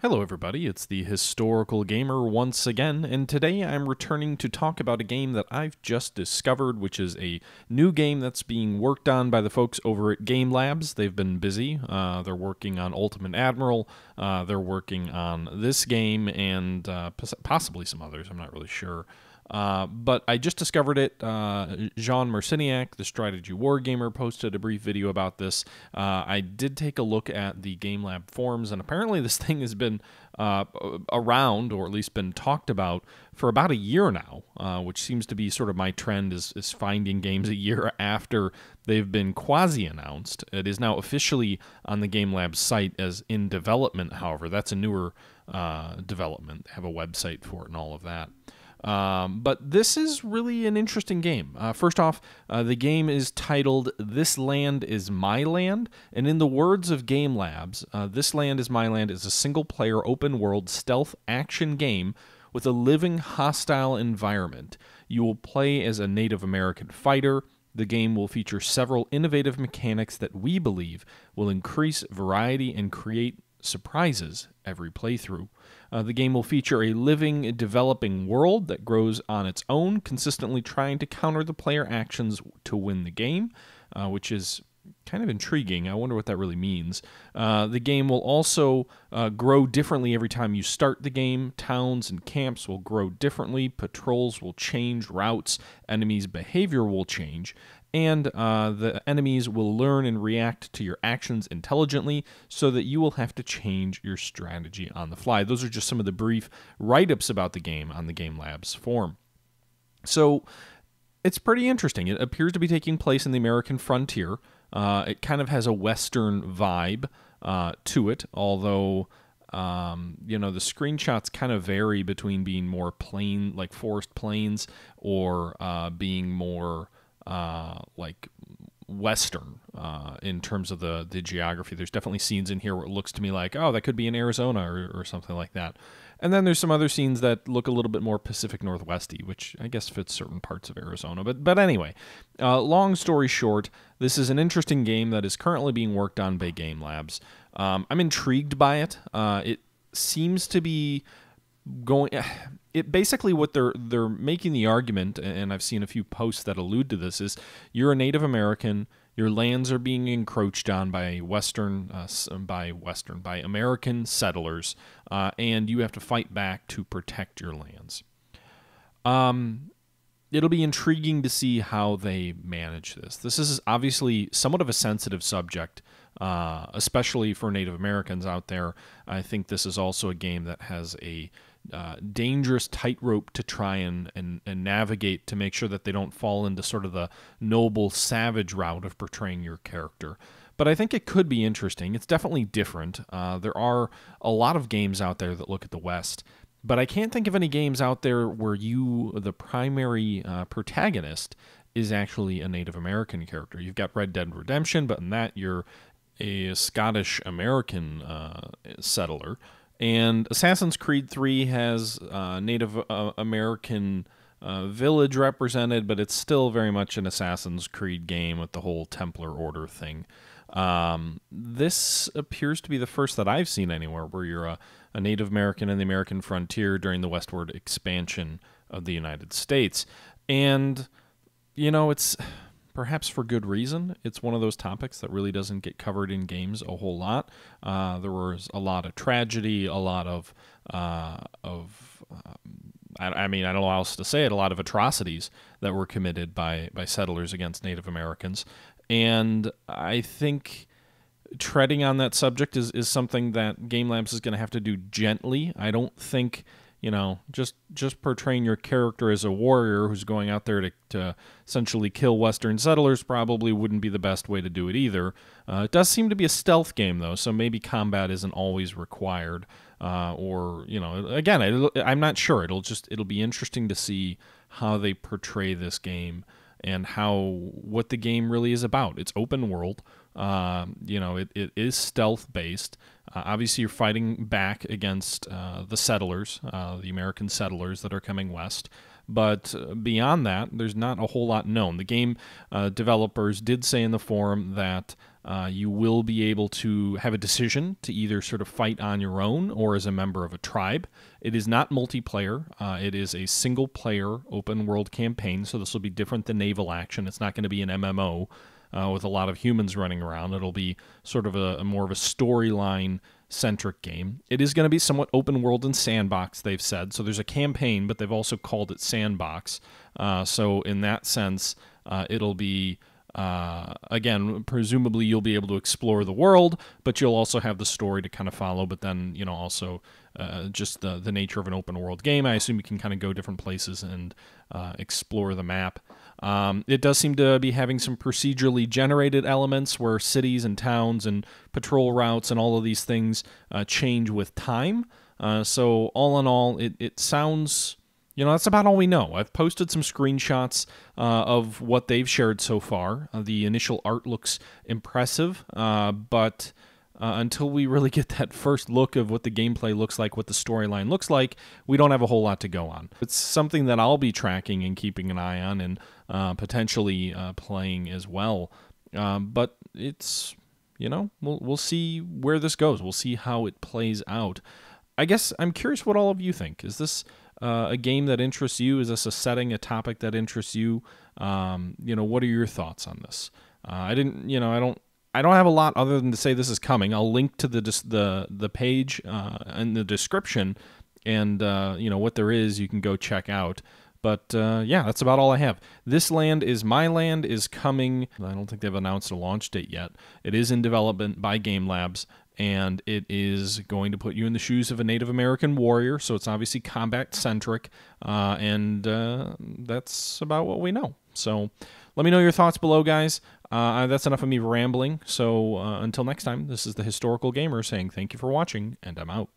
Hello everybody, it's the Historical Gamer once again, and today I'm returning to talk about a game that I've just discovered, which is a new game that's being worked on by the folks over at GameLabs. They've been busy. They're working on Ultimate Admiral, they're working on this game, and possibly some others, I'm not really sure. But I just discovered it. Jean Marciniak, the strategy wargamer, posted a brief video about this. I did take a look at the GameLab forums, and apparently this thing has been around, or at least been talked about, for about a year now, which seems to be sort of my trend, is finding games a year after they've been quasi-announced. It is now officially on the GameLabs site as in development, however. That's a newer development. They have a website for it and all of that. But this is really an interesting game. First off, the game is titled This Land Is My Land, and in the words of GameLabs, This Land Is My Land is a single-player open-world stealth action game with a living hostile environment. You will play as a Native American fighter. The game will feature several innovative mechanics that we believe will increase variety and create surprises every playthrough. The game will feature a living, developing world that grows on its own, consistently trying to counter the player actions to win the game, which is kind of intriguing. I wonder what that really means. The game will also grow differently every time you start the game. Towns and camps will grow differently. Patrols will change routes. Enemies' behavior will change. And the enemies will learn and react to your actions intelligently so that you will have to change your strategy on the fly. Those are just some of the brief write-ups about the game on the GameLabs forum. So it's pretty interesting. It appears to be taking place in the American frontier. It kind of has a Western vibe to it, although the screenshots kind of vary between being more plain, like forest plains, or being more like Western in terms of the geography. There's definitely scenes in here where it looks to me like, oh, that could be in Arizona or something like that. And then there's some other scenes that look a little bit more Pacific Northwesty, which I guess fits certain parts of Arizona. But anyway, long story short, this is an interesting game that is currently being worked on by GameLabs. I'm intrigued by it. It seems to be going... It basically, what they're making the argument, and I've seen a few posts that allude to this, is you're a Native American, your lands are being encroached on by by American settlers, and you have to fight back to protect your lands. It'll be intriguing to see how they manage this. This is obviously somewhat of a sensitive subject, especially for Native Americans out there. I think this is also a game that has a dangerous tightrope to try and navigate to make sure that they don't fall into sort of the noble savage route of portraying your character. But I think it could be interesting. It's definitely different. There are a lot of games out there that look at the West, but I can't think of any games out there where the primary protagonist, is actually a Native American character. You've got Red Dead Redemption, but in that you're a Scottish American settler. And Assassin's Creed 3 has Native American village represented, but it's still very much an Assassin's Creed game with the whole Templar Order thing. This appears to be the first that I've seen anywhere where you're a Native American in the American frontier during the westward expansion of the United States. And, it's... perhaps for good reason. It's one of those topics that really doesn't get covered in games a whole lot. There was a lot of tragedy, a lot of I don't know how else to say it, a lot of atrocities that were committed by settlers against Native Americans. And I think treading on that subject is something that GameLabs is going to have to do gently. I don't think... just portraying your character as a warrior who's going out there to essentially kill Western settlers probably wouldn't be the best way to do it either. It does seem to be a stealth game, though, so maybe combat isn't always required. Again, I'm not sure. It'll be interesting to see how they portray this game and what the game really is about. It's open world. It is stealth based. Obviously, you're fighting back against the settlers, the American settlers that are coming west. But beyond that, there's not a whole lot known. The game developers did say in the forum that You will be able to have a decision to either sort of fight on your own or as a member of a tribe. It is not multiplayer. It is a single-player open-world campaign, so this will be different than Naval Action. It's not going to be an MMO with a lot of humans running around. It'll be sort of a more of a storyline-centric game. It is going to be somewhat open-world and sandbox, they've said. So there's a campaign, but they've also called it sandbox. So in that sense, it'll be... again, presumably you'll be able to explore the world, but you'll also have the story to kind of follow, but then, also just the nature of an open world game. I assume you can kind of go different places and explore the map. It does seem to be having some procedurally generated elements where cities and towns and patrol routes and all of these things change with time. So all in all, it sounds... that's about all we know. I've posted some screenshots of what they've shared so far. The initial art looks impressive, but until we really get that first look of what the gameplay looks like, what the storyline looks like, we don't have a whole lot to go on. It's something that I'll be tracking and keeping an eye on and potentially playing as well. But it's, we'll see where this goes. We'll see how it plays out. I guess I'm curious what all of you think. Is this... a game that interests you? Is this a setting, a topic that interests you? What are your thoughts on this? I don't have a lot other than to say this is coming. I'll link to the page in the description, and what there is, you can go check out. But yeah, that's about all I have. This Land Is My Land is coming. I don't think they've announced a launch date yet. It is in development by GameLabs, and it is going to put you in the shoes of a Native American warrior, so it's obviously combat-centric, and that's about what we know. So let me know your thoughts below, guys. That's enough of me rambling, so until next time, this is the Historical Gamer saying thank you for watching, and I'm out.